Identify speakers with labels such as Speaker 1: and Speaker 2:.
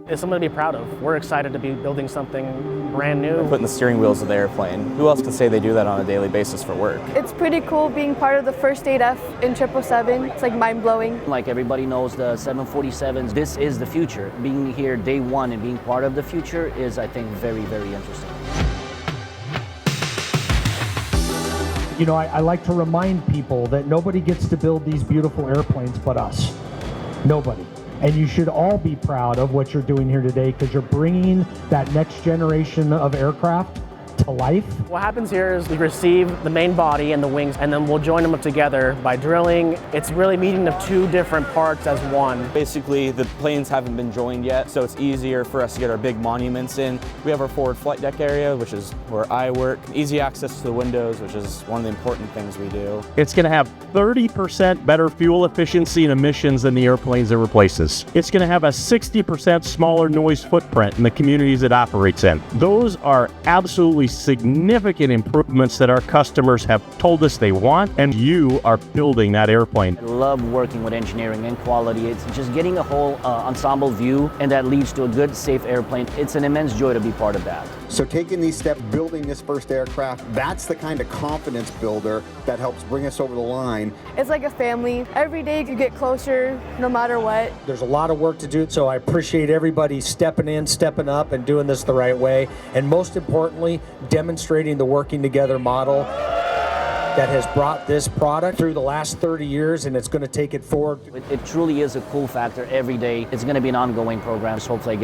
Speaker 1: It's something to be proud of. We're excited to be building something brand new.
Speaker 2: Putting the steering wheels of the airplane. Who else can say they do that on a daily basis for work?
Speaker 3: It's pretty cool being part of the first 8F in 777. It's like mind-blowing.
Speaker 4: Like everybody knows, the 747s, this is the future. Being here day one and being part of the future is, I think, very, very interesting.
Speaker 5: You know, I like to remind people that nobody gets to build these beautiful airplanes but us. Nobody. And you should all be proud of what you're doing here today because you're bringing that next generation of aircraft to life.
Speaker 1: What happens here is we receive the main body and the wings, and then we'll join them up together by drilling. It's really meeting the two different parts as one.
Speaker 2: Basically, the planes haven't been joined yet, so it's easier for us to get our big monuments in. We have our forward flight deck area, which is where I work. Easy access to the windows, which is one of the important things we do.
Speaker 6: It's going to have 30% better fuel efficiency and emissions than the airplanes it replaces. It's going to have a 60% smaller noise footprint in the communities it operates in. Those are absolutely significant improvements that our customers have told us they want, and you are building that airplane.
Speaker 4: I love working with engineering and quality. It's just getting a whole ensemble view, and that leads to a good, safe airplane. It's an immense joy to be part of that.
Speaker 7: So taking these steps, building this first aircraft, that's the kind of confidence builder that helps bring us over the line.
Speaker 3: It's like a family. Every day you get closer, no matter what.
Speaker 5: There's a lot of work to do, so I appreciate everybody stepping in, stepping up, and doing this the right way. And most importantly, demonstrating the working together model that has brought this product through the last 30 years, and it's going to take it forward.
Speaker 4: It truly is a cool factor every day. It's going to be an ongoing program. So hopefully I get